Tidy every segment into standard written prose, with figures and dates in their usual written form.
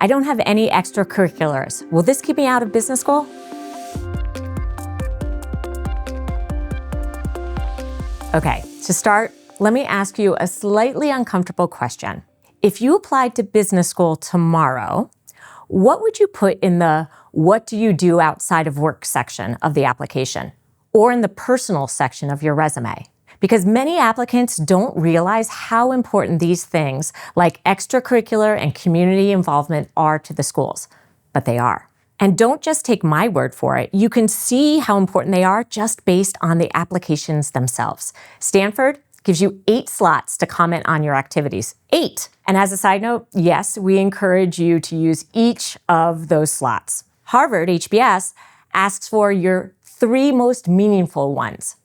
I don't have any extracurriculars. Will this keep me out of business school? Okay, to start, let me ask you a slightly uncomfortable question. If you applied to business school tomorrow, what would you put in the "what do you do outside of work" section of the application, or in the personal section of your resume? Because many applicants don't realize how important these things like extracurricular and community involvement are to the schools, but they are. And don't just take my word for it. You can see how important they are just based on the applications themselves. Stanford gives you 8 slots to comment on your activities. 8! And as a side note, yes, we encourage you to use each of those slots. Harvard HBS asks for your 3 most meaningful ones.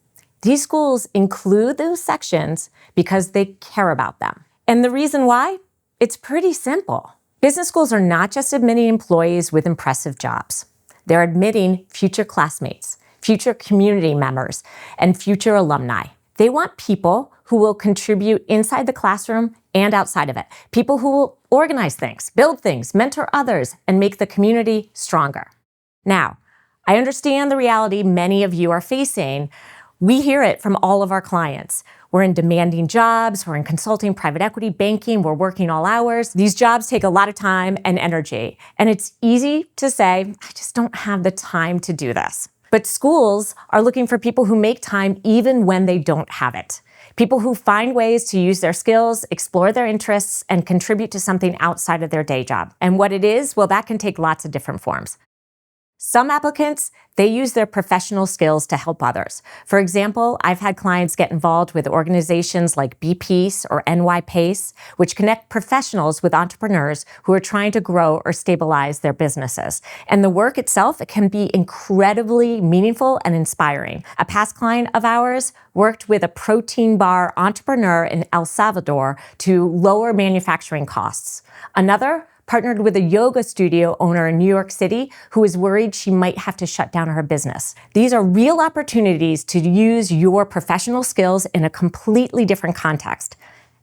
These schools include those sections because they care about them. And the reason why? It's pretty simple. Business schools are not just admitting employees with impressive jobs. They're admitting future classmates, future community members, and future alumni. They want people who will contribute inside the classroom and outside of it. People who will organize things, build things, mentor others, and make the community stronger. Now, I understand the reality many of you are facing. We hear it from all of our clients. We're in demanding jobs, we're in consulting, private equity, banking, we're working all hours. These jobs take a lot of time and energy. And it's easy to say, I just don't have the time to do this. But schools are looking for people who make time even when they don't have it. People who find ways to use their skills, explore their interests, and contribute to something outside of their day job. And what it is, well, that can take lots of different forms. Some applicants, they use their professional skills to help others. For example, I've had clients get involved with organizations like BPACE or NYPACE, which connect professionals with entrepreneurs who are trying to grow or stabilize their businesses. And the work itself, it can be incredibly meaningful and inspiring. A past client of ours worked with a protein bar entrepreneur in El Salvador to lower manufacturing costs. Another partnered with a yoga studio owner in New York City who was worried she might have to shut down her business. These are real opportunities to use your professional skills in a completely different context,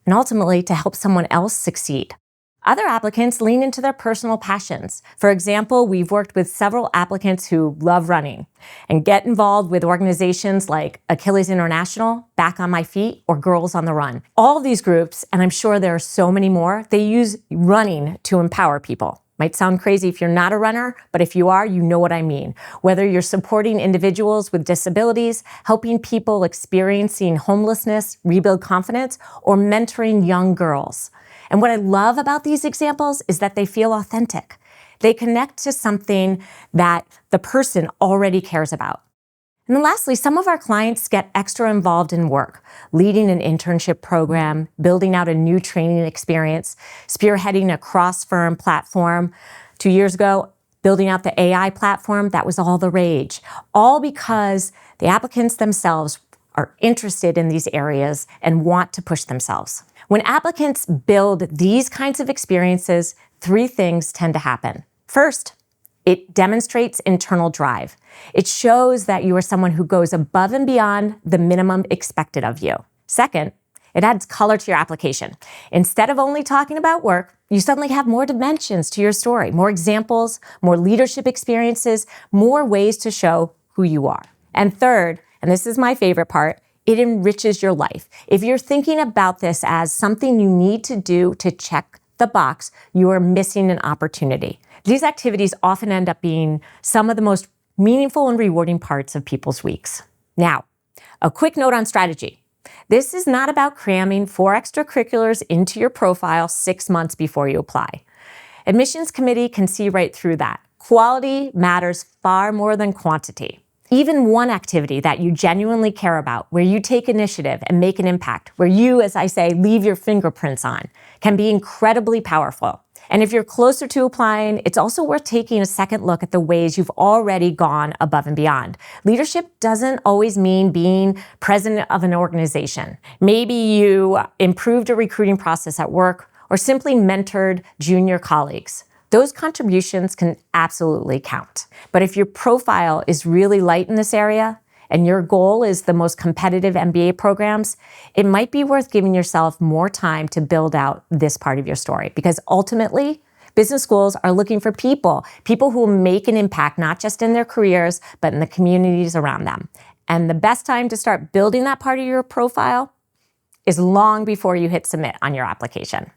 and ultimately to help someone else succeed. Other applicants lean into their personal passions. For example, we've worked with several applicants who love running and get involved with organizations like Achilles International, Back on My Feet, or Girls on the Run. All of these groups, and I'm sure there are so many more, they use running to empower people. Might sound crazy if you're not a runner, but if you are, you know what I mean. Whether you're supporting individuals with disabilities, helping people experiencing homelessness rebuild confidence, or mentoring young girls. And what I love about these examples is that they feel authentic. They connect to something that the person already cares about. And then lastly, some of our clients get extra involved in work, leading an internship program, building out a new training experience, spearheading a cross-firm platform. 2 years ago, building out the AI platform, that was all the rage. All because the applicants themselves are interested in these areas and want to push themselves. When applicants build these kinds of experiences, 3 things tend to happen. First, it demonstrates internal drive. It shows that you are someone who goes above and beyond the minimum expected of you. Second, it adds color to your application. Instead of only talking about work, you suddenly have more dimensions to your story, more examples, more leadership experiences, more ways to show who you are. And third, and this is my favorite part, it enriches your life. If you're thinking about this as something you need to do to check the box, you are missing an opportunity. These activities often end up being some of the most meaningful and rewarding parts of people's weeks. Now, a quick note on strategy. This is not about cramming 4 extracurriculars into your profile 6 months before you apply. Admissions committee can see right through that. Quality matters far more than quantity. Even one activity that you genuinely care about, where you take initiative and make an impact, where you, as I say, leave your fingerprints on, can be incredibly powerful. And if you're closer to applying, it's also worth taking a second look at the ways you've already gone above and beyond. Leadership doesn't always mean being president of an organization. Maybe you improved a recruiting process at work or simply mentored junior colleagues. Those contributions can absolutely count. But if your profile is really light in this area, and your goal is the most competitive MBA programs, it might be worth giving yourself more time to build out this part of your story. Because ultimately, Business schools are looking for people who will make an impact, not just in their careers, but in the communities around them. And the best time to start building that part of your profile is long before you hit submit on your application.